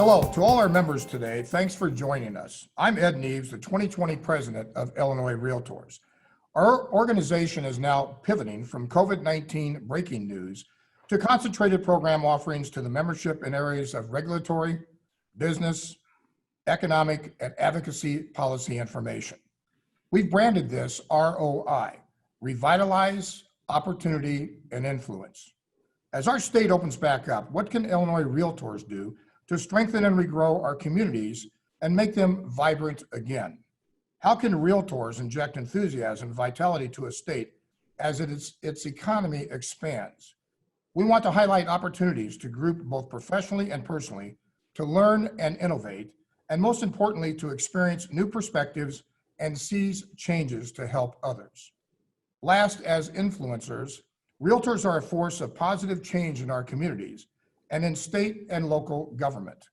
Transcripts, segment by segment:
Hello to all our members today. Thanks for joining us. I'm Ed Neaves, the 2020 president of Illinois Realtors. Our organization is now pivoting from COVID-19 breaking news to concentrated program offerings to the membership in areas of regulatory, business, economic, and advocacy policy information. We've branded this ROI, Revitalize, Opportunity, and Influence. As our state opens back up, what can Illinois Realtors do to strengthen and regrow our communities and make them vibrant again? How can Realtors inject enthusiasm and vitality to a state as its economy expands? We want to highlight opportunities to group both professionally and personally, to learn and innovate, and most importantly, to experience new perspectives and seize changes to help others. Last, as influencers, Realtors are a force of positive change in our communities and in state and local government.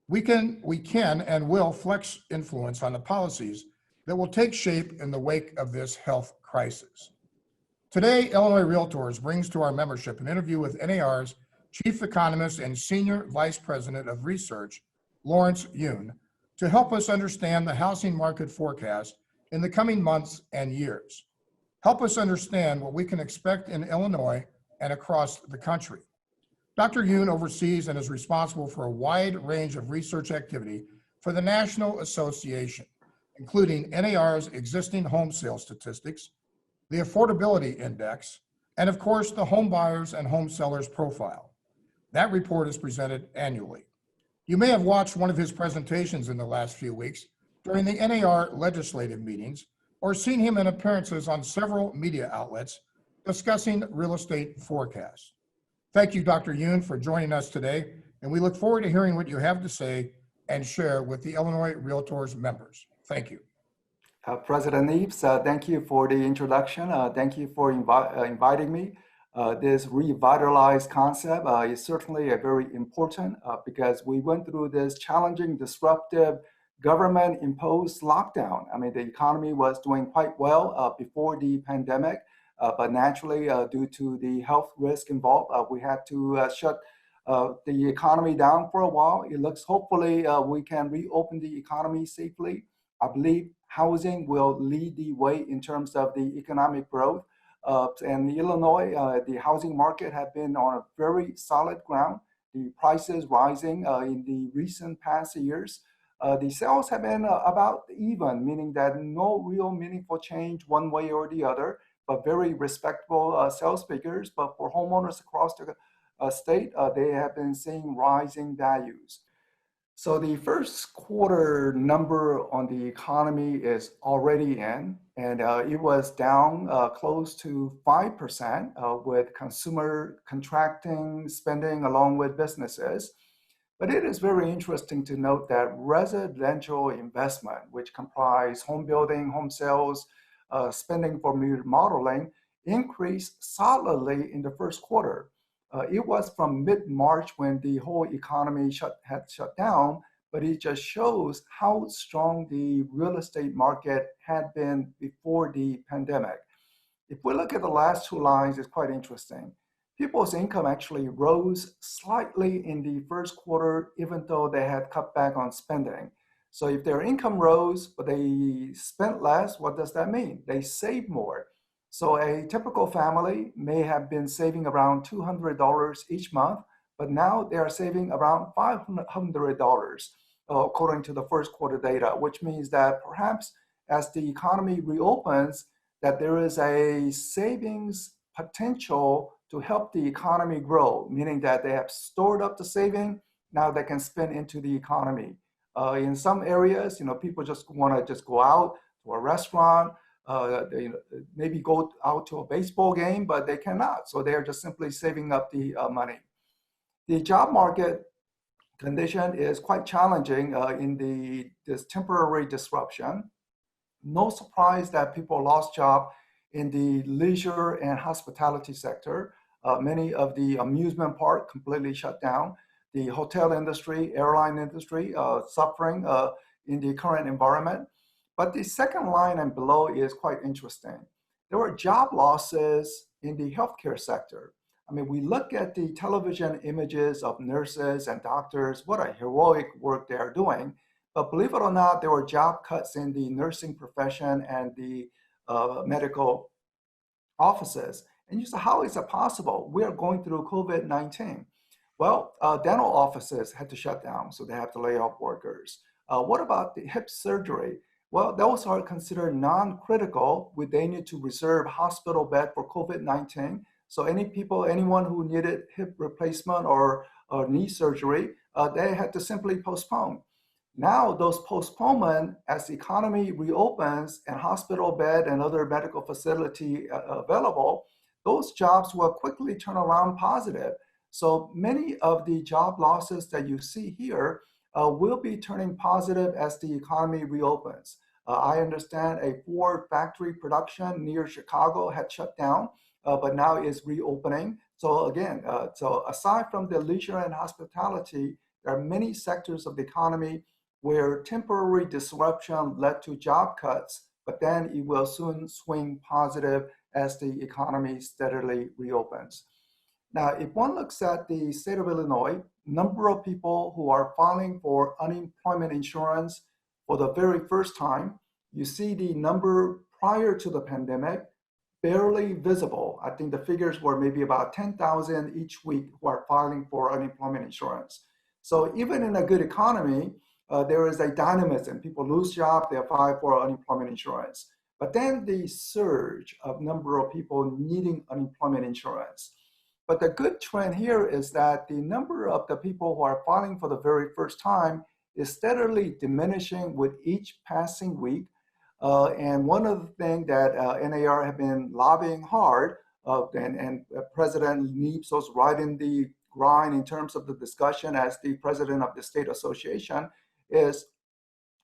We can and will flex influence on the policies that will take shape in the wake of this health crisis. Today, Illinois Realtors brings to our membership an interview with NAR's Chief Economist and Senior Vice President of Research, Lawrence Yun, to help us understand the housing market forecast in the coming months and years. Help us understand what we can expect in Illinois and across the country. Dr. Yun oversees and is responsible for a wide range of research activity for the National Association, including NAR's existing home sales statistics, the Affordability Index, and of course, the Home Buyers and Home Sellers Profile. That report is presented annually. You may have watched one of his presentations in the last few weeks during the NAR legislative meetings, or seen him in appearances on several media outlets discussing real estate forecasts. Thank you, Dr. Yun, for joining us today, and we look forward to hearing what you have to say and share with the Illinois Realtors members. Thank you. President Neaves, thank you for the introduction. Thank you for inviting me. This revitalized concept is certainly a very important because we went through this challenging, disruptive, government-imposed lockdown. I mean, the economy was doing quite well before the pandemic, but naturally, due to the health risk involved, we had to shut the economy down for a while. It looks hopefully we can reopen the economy safely. I believe housing will lead the way in terms of the economic growth. And Illinois, the housing market have been on a very solid ground. The prices rising in the recent past years. The sales have been about even, meaning that no real meaningful change one way or the other, but very respectable sales figures. But for homeowners across the state, they have been seeing rising values. So the first quarter number on the economy is already in, and it was down close to 5% with consumer contracting spending along with businesses. But it is very interesting to note that residential investment, which comprise home building, home sales, spending for remodeling, increased solidly in the first quarter. It was from mid-March when the whole economy had shut down, but it just shows how strong the real estate market had been before the pandemic. If we look at the last two lines, it's quite interesting. People's income actually rose slightly in the first quarter, even though they had cut back on spending. So if their income rose, but they spent less, what does that mean? They saved more. So a typical family may have been saving around $200 each month, but now they are saving around $500, according to the first quarter data, which means that perhaps as the economy reopens, that there is a savings potential to help the economy grow, meaning that they have stored up the saving, now they can spend into the economy. In some areas, people just want to go out to a restaurant, they maybe go out to a baseball game, but they cannot. So they're just simply saving up the money. The job market condition is quite challenging in this temporary disruption. No surprise that people lost job in the leisure and hospitality sector. Many of the amusement park completely shut down. The hotel industry, airline industry suffering in the current environment. But the second line and below is quite interesting. There were job losses in the healthcare sector. I mean, we look at the television images of nurses and doctors, what a heroic work they are doing. But believe it or not, there were job cuts in the nursing profession and the medical offices. And you say, how is it possible? We are going through COVID-19. Well, dental offices had to shut down, so they have to lay off workers. What about the hip surgery? Well, those are considered non-critical. They need to reserve hospital bed for COVID-19. So anyone who needed hip replacement or knee surgery, they had to simply postpone. Now those postponement, as the economy reopens and hospital bed and other medical facility available, those jobs will quickly turn around positive. So many of the job losses that you see here will be turning positive as the economy reopens. I understand a Ford factory production near Chicago had shut down, but now is reopening. So again, so aside from the leisure and hospitality, there are many sectors of the economy where temporary disruption led to job cuts, but then it will soon swing positive as the economy steadily reopens. Now, if one looks at the state of Illinois, number of people who are filing for unemployment insurance for the very first time, you see the number prior to the pandemic, barely visible. I think the figures were maybe about 10,000 each week who are filing for unemployment insurance. So even in a good economy, there is a dynamism. People lose jobs, they apply for unemployment insurance. But then the surge of number of people needing unemployment insurance. But the good trend here is that the number of the people who are filing for the very first time is steadily diminishing with each passing week. And one of the things that NAR have been lobbying hard, and President Neaves was right in the grind in terms of the discussion as the president of the state association, is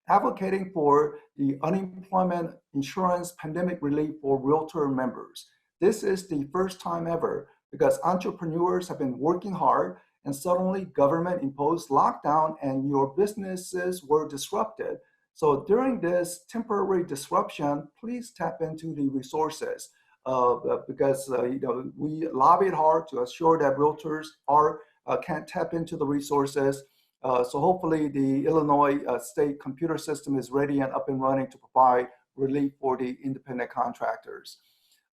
advocating for the unemployment insurance pandemic relief for realtor members. This is the first time ever because entrepreneurs have been working hard and suddenly government imposed lockdown and your businesses were disrupted. So during this temporary disruption, please tap into the resources because we lobbied hard to assure that realtors can tap into the resources. So hopefully the Illinois state computer system is ready and up and running to provide relief for the independent contractors.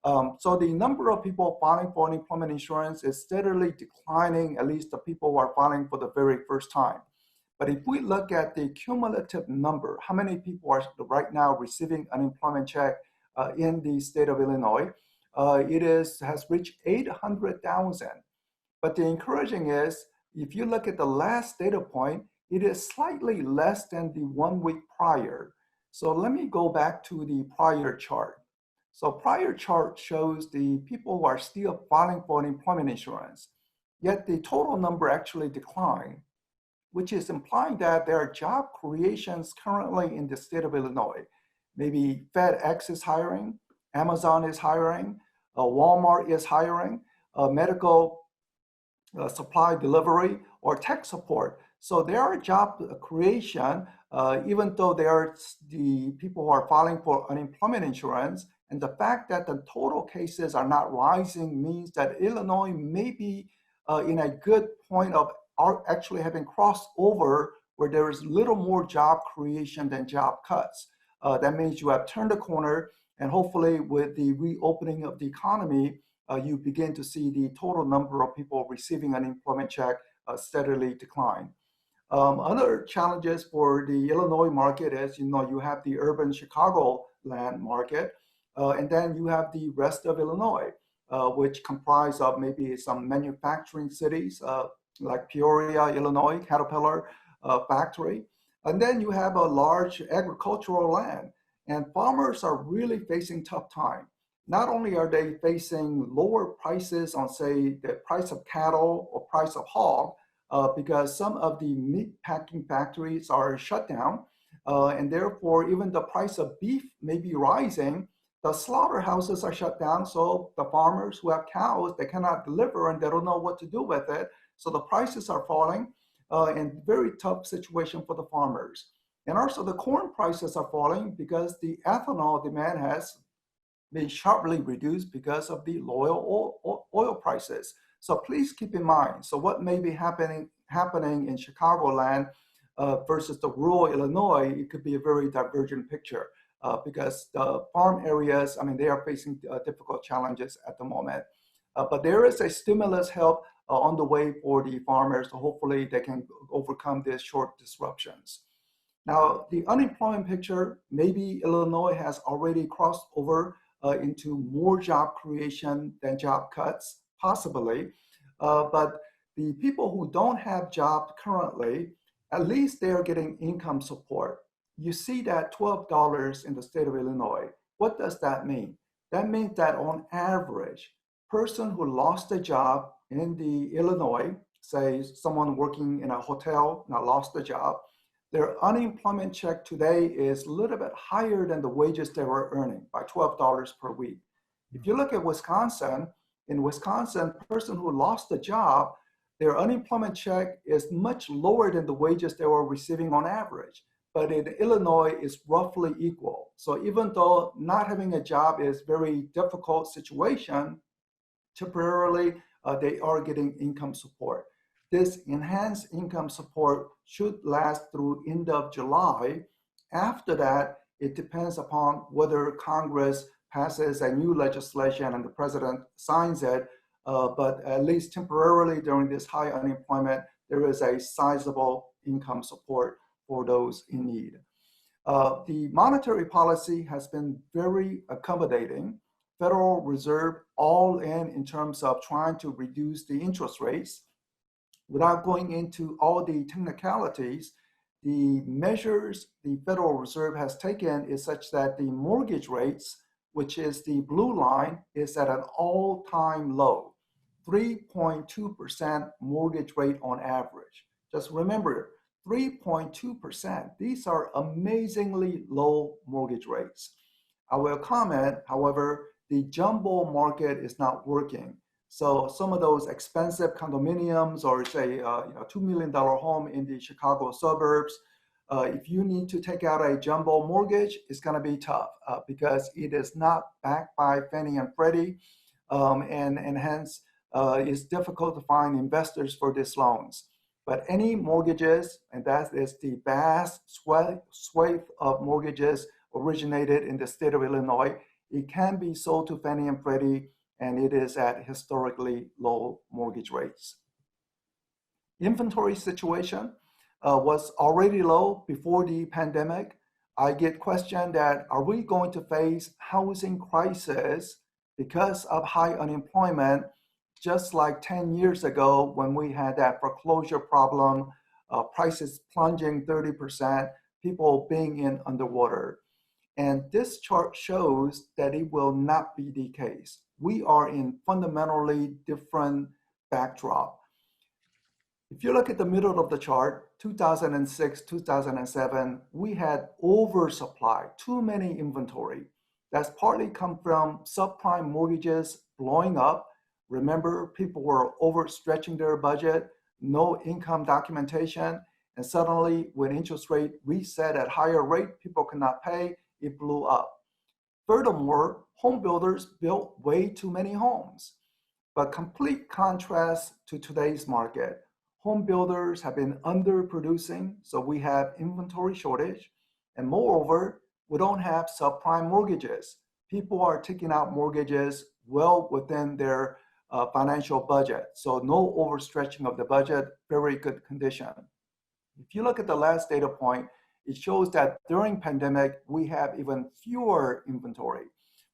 So the number of people filing for unemployment insurance is steadily declining, at least the people who are filing for the very first time. But if we look at the cumulative number, how many people are right now receiving unemployment check in the state of Illinois, it has reached 800,000. But the encouraging is, if you look at the last data point, it is slightly less than the 1 week prior. So let me go back to the prior chart. So prior chart shows the people who are still filing for unemployment insurance, yet the total number actually declined, which is implying that there are job creations currently in the state of Illinois. Maybe FedEx is hiring, Amazon is hiring, Walmart is hiring, medical supply delivery, or tech support. So there are job creation, even though there are the people who are filing for unemployment insurance, and the fact that the total cases are not rising means that Illinois may be in a good point of actually having crossed over where there is little more job creation than job cuts. That means you have turned the corner, and hopefully with the reopening of the economy, you begin to see the total number of people receiving unemployment check steadily decline. Other challenges for the Illinois market is, you have the urban Chicagoland market, and then you have the rest of Illinois, which comprise of maybe some manufacturing cities like Peoria, Illinois, Caterpillar factory. And then you have a large agricultural land, and farmers are really facing tough time. Not only are they facing lower prices on, say, the price of cattle or price of hog, because some of the meat packing factories are shut down, and therefore even the price of beef may be rising. The slaughterhouses are shut down, so the farmers who have cows, they cannot deliver and they don't know what to do with it. So the prices are falling, and very tough situation for the farmers. And also the corn prices are falling because the ethanol demand has been sharply reduced because of the low oil prices. So please keep in mind, so what may be happening in Chicagoland versus the rural Illinois, it could be a very divergent picture because the farm areas, I mean, they are facing difficult challenges at the moment. But there is a stimulus help on the way for the farmers, so hopefully they can overcome these short disruptions. Now, the unemployment picture, maybe Illinois has already crossed over into more job creation than job cuts, possibly. But the people who don't have jobs currently, at least they are getting income support. You see that $12 in the state of Illinois. What does that mean? That means that on average, person who lost a job in the Illinois, say someone working in a hotel now lost a job, their unemployment check today is a little bit higher than the wages they were earning by $12 per week. If you look at Wisconsin, in Wisconsin, person who lost a job, their unemployment check is much lower than the wages they were receiving on average. But in Illinois, it's roughly equal. So even though not having a job is a very difficult situation, temporarily, they are getting income support. This enhanced income support should last through end of July. After that, it depends upon whether Congress passes a new legislation and the president signs it. But at least temporarily during this high unemployment, there is a sizable income support for those in need. The monetary policy has been very accommodating. Federal Reserve all in terms of trying to reduce the interest rates. Without going into all the technicalities, the measures the Federal Reserve has taken is such that the mortgage rates, which is the blue line, is at an all-time low, 3.2% mortgage rate on average. Just remember, 3.2%. These are amazingly low mortgage rates. I will comment, however, the jumbo market is not working. So some of those expensive condominiums or say $2 million home in the Chicago suburbs, if you need to take out a jumbo mortgage, it's going to be tough because it is not backed by Fannie and Freddie, and hence it's difficult to find investors for these loans. But any mortgages, and that is the vast swathe of mortgages originated in the state of Illinois, it can be sold to Fannie and Freddie, and it is at historically low mortgage rates. Inventory situation was already low before the pandemic. I get questioned that, are we going to face housing crisis because of high unemployment, just like 10 years ago when we had that foreclosure problem, prices plunging 30%, people being in underwater. And this chart shows that it will not be the case. We are in fundamentally different backdrop. If you look at the middle of the chart, 2006, 2007, we had oversupply, too many inventory. That's partly come from subprime mortgages blowing up. Remember, people were overstretching their budget, no income documentation, and suddenly when interest rate reset at higher rate, people could not pay, it blew up. Furthermore, home builders built way too many homes. But complete contrast to today's market. Home builders have been underproducing, so we have inventory shortage. And moreover, we don't have subprime mortgages. People are taking out mortgages well within their financial budget. So no overstretching of the budget, very good condition. If you look at the last data point, it shows that during pandemic, we have even fewer inventory.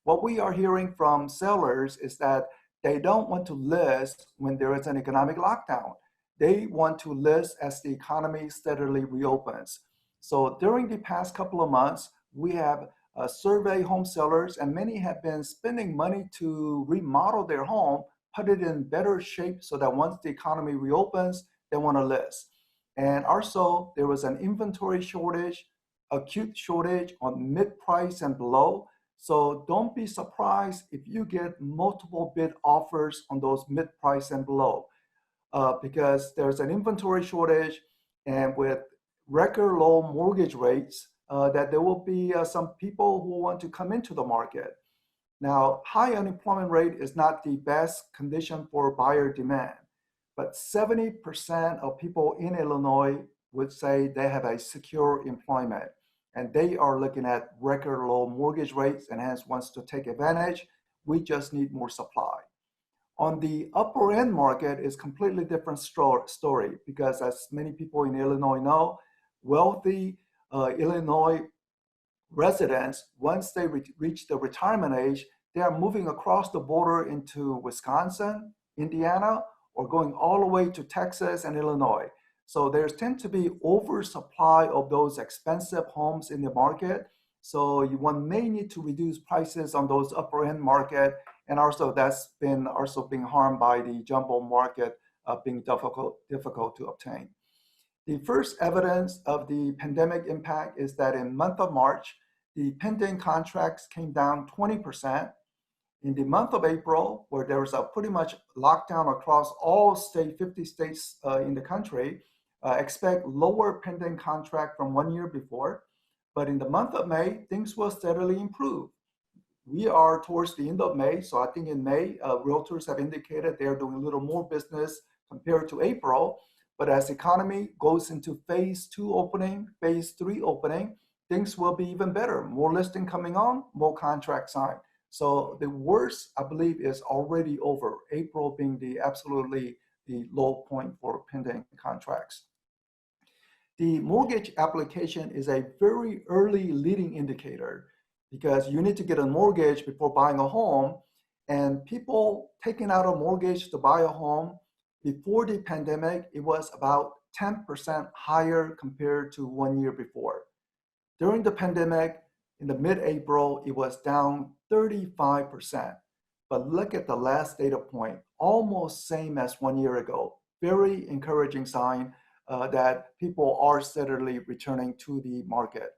What we are hearing from sellers is that they don't want to list when there is an economic lockdown. They want to list as the economy steadily reopens. So during the past couple of months, we have surveyed home sellers, and many have been spending money to remodel their home, put it in better shape so that once the economy reopens, they want to list. And also, there was an inventory shortage, acute shortage on mid-price and below. So don't be surprised if you get multiple bid offers on those mid-price and below, because there's an inventory shortage, and with record low mortgage rates, that there will be some people who want to come into the market. Now, high unemployment rate is not the best condition for buyer demand, but 70% of people in Illinois would say they have a secure employment, and they are looking at record low mortgage rates and hence wants to take advantage. We just need more supply. On the upper end market is completely different story because as many people in Illinois know, wealthy Illinois residents, once they reach the retirement age, they are moving across the border into Wisconsin, Indiana, or going all the way to Texas and Illinois. So there tend to be oversupply of those expensive homes in the market. So one may need to reduce prices on those upper end market. And also that's been also being harmed by the jumbo market being difficult to obtain. The first evidence of the pandemic impact is that in month of March, the pending contracts came down 20%. In the month of April, where there was a pretty much lockdown across all 50 states in the country, expect lower pending contract from 1 year before. But in the month of May, things will steadily improve. We are towards the end of May, so I think in May, realtors have indicated they're doing a little more business compared to April. But as the economy goes into phase 2 opening, phase 3 opening, things will be even better. More listing coming on, more contracts signed. So the worst, I believe, is already over. April being the low point for pending contracts. The mortgage application is a very early leading indicator because you need to get a mortgage before buying a home. And people taking out a mortgage to buy a home before the pandemic, it was about 10% higher compared to 1 year before. During the pandemic, in the mid-April, it was down 35%. But look at the last data point, almost same as 1 year ago. Very encouraging sign that people are steadily returning to the market.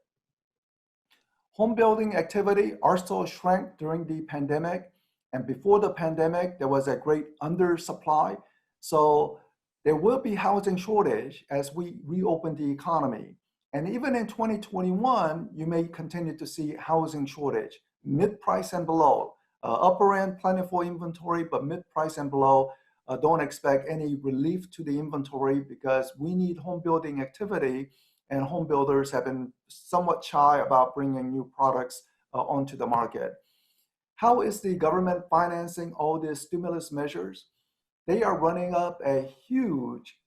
Home building activity also shrank during the pandemic. And before the pandemic, there was a great undersupply. So there will be housing shortage as we reopen the economy. And even in 2021, you may continue to see housing shortage, mid-price and below. Upper end, plentiful inventory, but mid-price and below, don't expect any relief to the inventory because we need home building activity, and home builders have been somewhat shy about bringing new products onto the market. How is the government financing all these stimulus measures? They are running up a huge,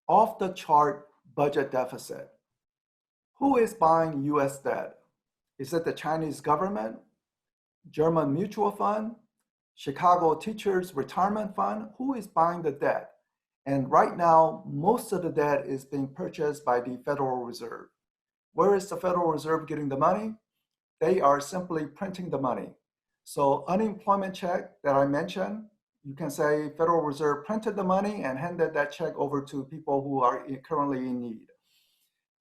off-the-chart budget deficit. Who is buying US debt? Is it the Chinese government, German mutual fund, Chicago Teachers Retirement Fund? Who is buying the debt? And right now, most of the debt is being purchased by the Federal Reserve. Where is the Federal Reserve getting the money? They are simply printing the money. So unemployment check that I mentioned, you can say Federal Reserve printed the money and handed that check over to people who are currently in need.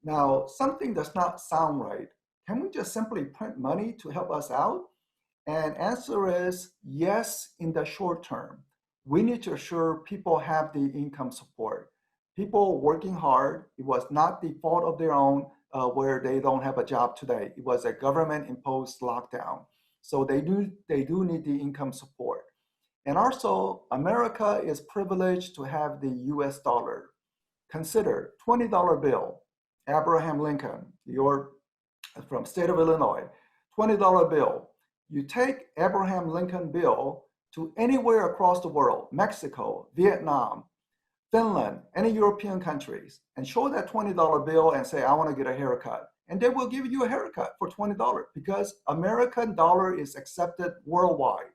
Now, something does not sound right. Can we just simply print money to help us out? And answer is yes, in the short term. We need to assure people have the income support. People working hard, it was not the fault of their own where they don't have a job today. It was a government imposed lockdown. So they do need the income support. And also, America is privileged to have the US dollar. Consider $20 bill, Abraham Lincoln, you're from state of Illinois, $20 bill. You take Abraham Lincoln bill to anywhere across the world, Mexico, Vietnam, Finland, any European countries, and show that $20 bill and say, I want to get a haircut. And they will give you a haircut for $20 because American dollar is accepted worldwide.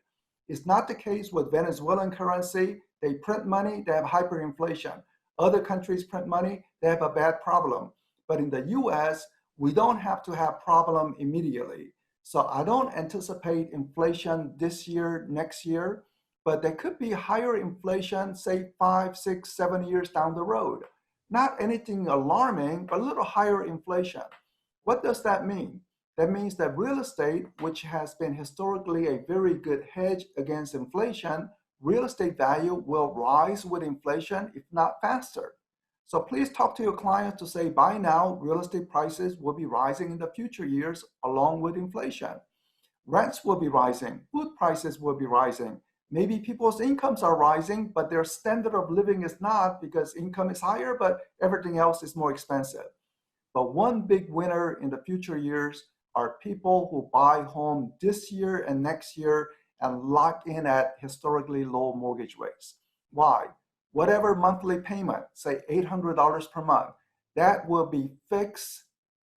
It's not the case with Venezuelan currency. They print money, they have hyperinflation. Other countries print money, they have a bad problem. But in the US, we don't have to have problem immediately. So I don't anticipate inflation this year, next year, but there could be higher inflation, say 5, 6, 7 years down the road. Not anything alarming, but a little higher inflation. What does that mean? That means that real estate, which has been historically a very good hedge against inflation, real estate value will rise with inflation, if not faster. So please talk to your clients to say, by now, real estate prices will be rising in the future years along with inflation. Rents will be rising, food prices will be rising. Maybe people's incomes are rising, but their standard of living is not because income is higher, but everything else is more expensive. But one big winner in the future years are people who buy home this year and next year and lock in at historically low mortgage rates. Why? Whatever monthly payment, say $800 per month, that will be fixed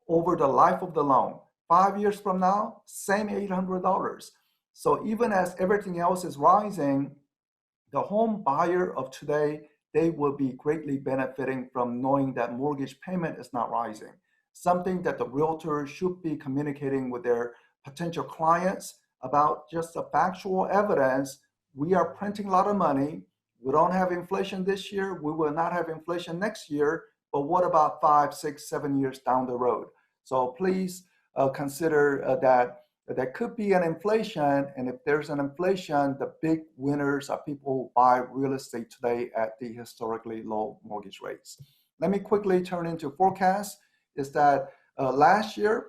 over the life of the loan. 5 years from now, same $800. So even as everything else is rising, the home buyer of today, they will be greatly benefiting from knowing that mortgage payment is not rising. Something that the realtor should be communicating with their potential clients about just the factual evidence. We are printing a lot of money. We don't have inflation this year. We will not have inflation next year. But what about 5, 6, 7 years down the road? So please consider that there could be an inflation, and if there's an inflation, the big winners are people who buy real estate today at the historically low mortgage rates. Let me quickly turn into forecast. Is that last year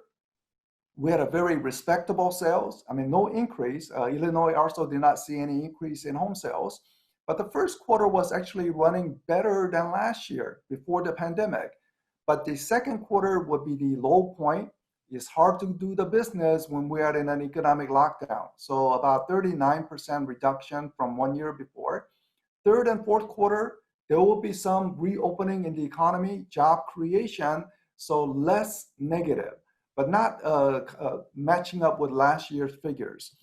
we had a very respectable sales. I mean, no increase. Illinois also did not see any increase in home sales, but the first quarter was actually running better than last year before the pandemic. But the second quarter would be the low point. It's hard to do the business when we are in an economic lockdown. So about 39% reduction from 1 year before. Third and fourth quarter, there will be some reopening in the economy, job creation, so less negative, but not matching up with last year's figures.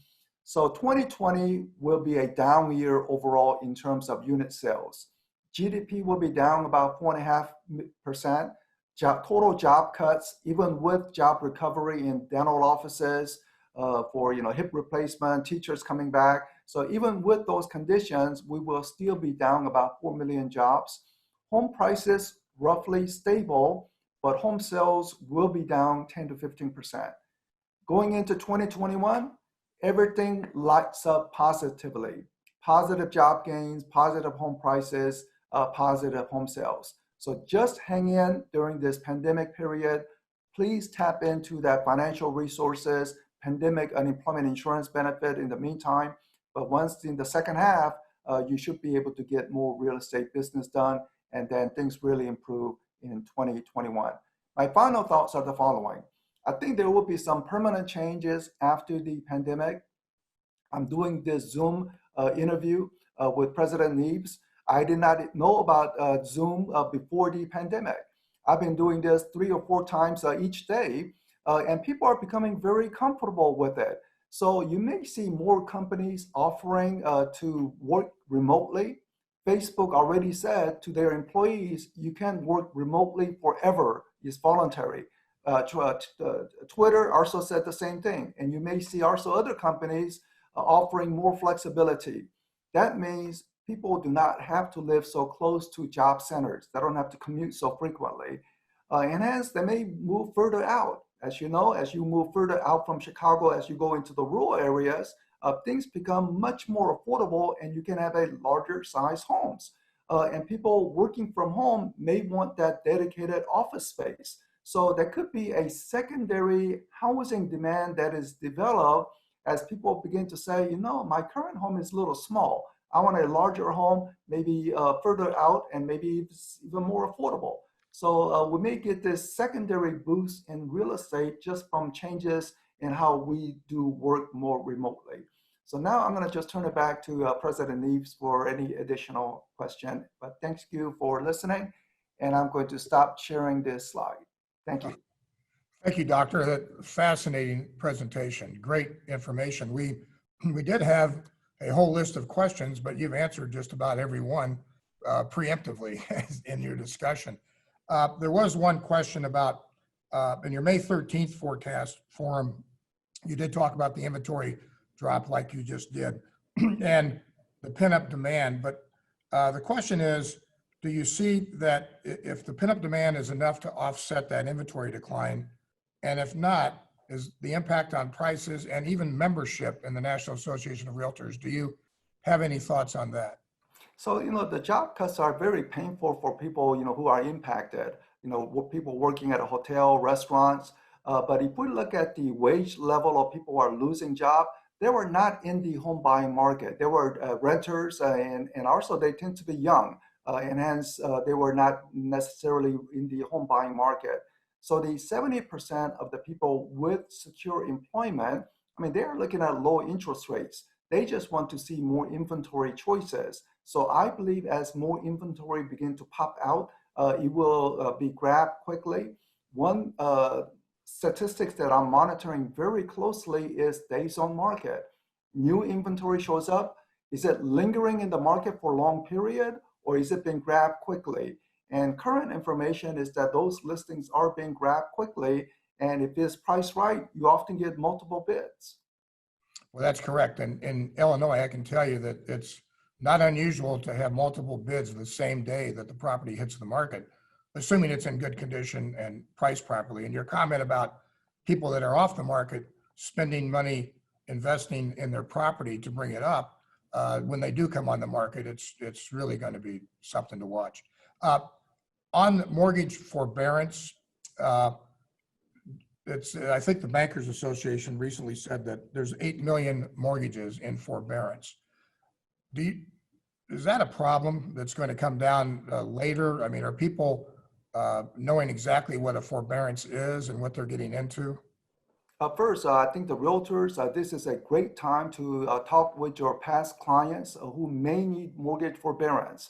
So 2020 will be a down year overall in terms of unit sales. GDP will be down about 4.5%. Total job cuts, even with job recovery in dental offices for hip replacement, teachers coming back. So even with those conditions, we will still be down about 4 million jobs. Home prices roughly stable, but home sales will be down 10 to 15%. Going into 2021, everything lights up positively. Positive job gains, positive home prices, positive home sales. So just hang in during this pandemic period. Please tap into that financial resources, pandemic unemployment insurance benefit in the meantime. But once in the second half, you should be able to get more real estate business done, and then things really improve in 2021. My final thoughts are the following. I think there will be some permanent changes after the pandemic. I'm doing this Zoom interview with President Neaves. I did not know about Zoom before the pandemic. I've been doing this 3 or 4 times each day, and people are becoming very comfortable with it. So you may see more companies offering to work remotely. Facebook already said to their employees, you can work remotely forever. It's voluntary. Twitter also said the same thing. And you may see also other companies offering more flexibility. That means people do not have to live so close to job centers. They don't have to commute so frequently. And hence, they may move further out. As you know, as you move further out from Chicago, as you go into the rural areas, things become much more affordable, and you can have a larger size homes. And people working from home may want that dedicated office space. So there could be a secondary housing demand that is developed as people begin to say, my current home is a little small. I want a larger home, maybe further out, and maybe it's even more affordable. So we may get this secondary boost in real estate just from changes in how we do work more remotely. So now I'm going to just turn it back to President Neaves for any additional question. But thank you for listening, and I'm going to stop sharing this slide. Thank you. Thank you, Doctor. That fascinating presentation. Great information. We did have a whole list of questions, but you've answered just about every one preemptively in your discussion. There was one question about, in your May 13th forecast forum, you did talk about the inventory drop like you just did and the pent-up demand. But the question is, do you see that if the pent-up demand is enough to offset that inventory decline? And if not, is the impact on prices and even membership in the National Association of Realtors? Do you have any thoughts on that? So, the job cuts are very painful for people, who are impacted. People working at a hotel, restaurants, But if we look at the wage level of people who are losing job, they were not in the home buying market. They were renters, and also they tend to be young, and hence they were not necessarily in the home buying market. So the 70% of the people with secure employment, I mean, they are looking at low interest rates. They just want to see more inventory choices. So I believe as more inventory begin to pop out, it will be grabbed quickly. One statistics that I'm monitoring very closely is days on market. New inventory shows up. Is it lingering in the market for a long period, or is it being grabbed quickly? And current information is that those listings are being grabbed quickly. And if it's priced right, you often get multiple bids. Well, that's correct. And in Illinois, I can tell you that it's not unusual to have multiple bids the same day that the property hits the market, assuming it's in good condition and priced properly. And your comment about people that are off the market spending money investing in their property to bring it up, when they do come on the market, it's really going to be something to watch. On mortgage forbearance, I think the Bankers Association recently said that there's 8 million mortgages in forbearance. Is that a problem that's going to come down later? I mean, are people knowing exactly what a forbearance is and what they're getting into? First, I think the realtors, this is a great time to talk with your past clients who may need mortgage forbearance.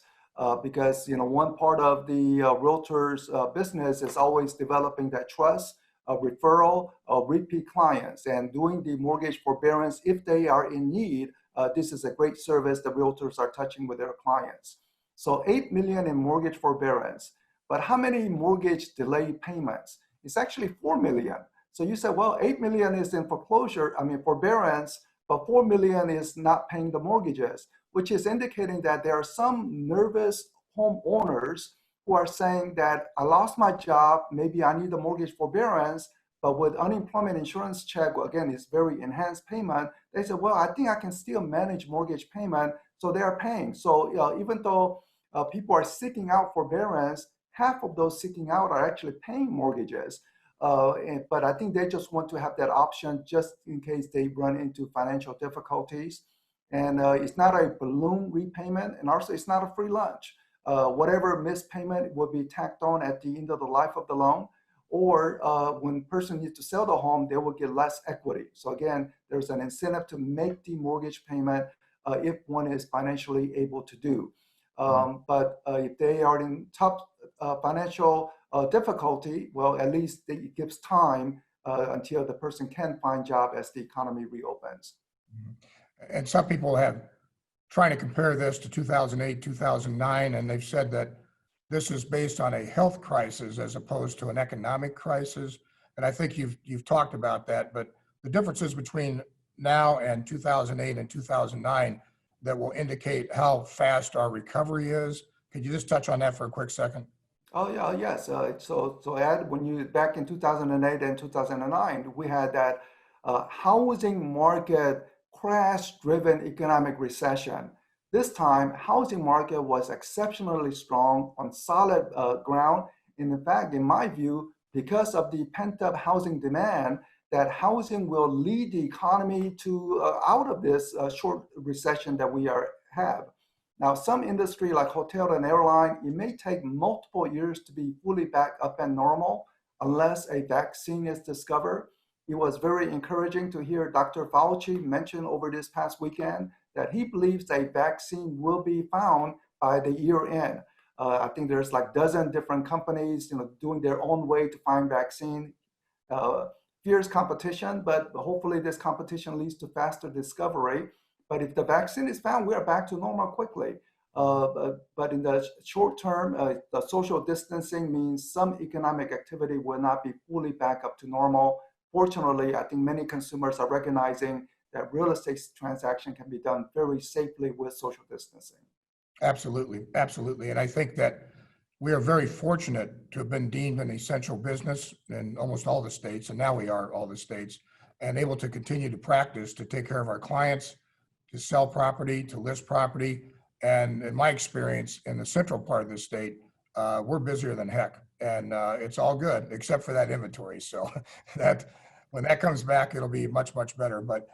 Because one part of the realtors business is always developing that trust, referral, repeat clients, and doing the mortgage forbearance if they are in need. This is a great service the realtors are touching with their clients. So 8 million in mortgage forbearance, but how many mortgage delay payments? It's actually 4 million. So you said, well, 8 million is in forbearance, but 4 million is not paying the mortgages, which is indicating that there are some nervous homeowners who are saying that I lost my job, maybe I need a mortgage forbearance, but with unemployment insurance check, again, it's very enhanced payment. They said, well, I think I can still manage mortgage payment, so they are paying. So even though people are seeking out forbearance, half of those seeking out are actually paying mortgages. But I think they just want to have that option just in case they run into financial difficulties. And it's not a balloon repayment, and also it's not a free lunch. Whatever missed payment will be tacked on at the end of the life of the loan, or when person needs to sell the home, they will get less equity. So again, there's an incentive to make the mortgage payment if one is financially able to do. But if they are in tough financial difficulty, well, at least it gives time until the person can find job as the economy reopens. And some people have trying to compare this to 2008, 2009, and they've said that this is based on a health crisis as opposed to an economic crisis. And I think you've talked about that, but the differences between now and 2008 and 2009 that will indicate how fast our recovery is. Could you just touch on that for a quick second? Oh yeah, yes. So Ed, when you back in 2008 and 2009, we had that housing market crash-driven economic recession. This time, housing market was exceptionally strong on solid ground. And in fact, in my view, because of the pent-up housing demand, that housing will lead the economy to out of this short recession that we have. Now, some industry like hotel and airline, it may take multiple years to be fully back up and normal unless a vaccine is discovered. It was very encouraging to hear Dr. Fauci mention over this past weekend that he believes a vaccine will be found by the year end. I think there's like a dozen different companies, doing their own way to find vaccine. Fierce competition, but hopefully this competition leads to faster discovery. But if the vaccine is found, we are back to normal quickly. But in the short term, the social distancing means some economic activity will not be fully back up to normal. Fortunately, I think many consumers are recognizing that real estate transaction can be done very safely with social distancing. Absolutely, absolutely. And I think that we are very fortunate to have been deemed an essential business in almost all the states, and now we are all the states, and able to continue to practice to take care of our clients, to sell property, to list property. And in my experience, in the central part of the state, we're busier than heck. and it's all good except for that inventory. So that when that comes back, it'll be much, much better. But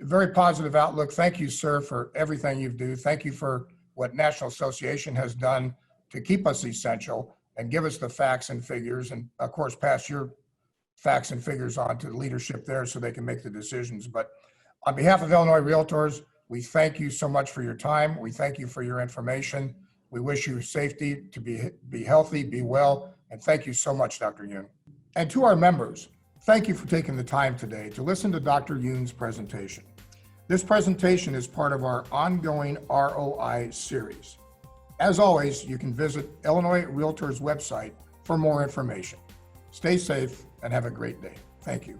very positive outlook. Thank you, sir, for everything you do. Thank you for what National Association has done to keep us essential and give us the facts and figures, and of course, pass your facts and figures on to the leadership there so they can make the decisions. But on behalf of Illinois Realtors, we thank you so much for your time. We thank you for your information. We wish you safety, to be healthy, be well, and thank you so much, Dr. Yoon. And to our members, thank you for taking the time today to listen to Dr. Yoon's presentation. This presentation is part of our ongoing ROI series. As always, you can visit Illinois Realtors website for more information. Stay safe and have a great day. Thank you.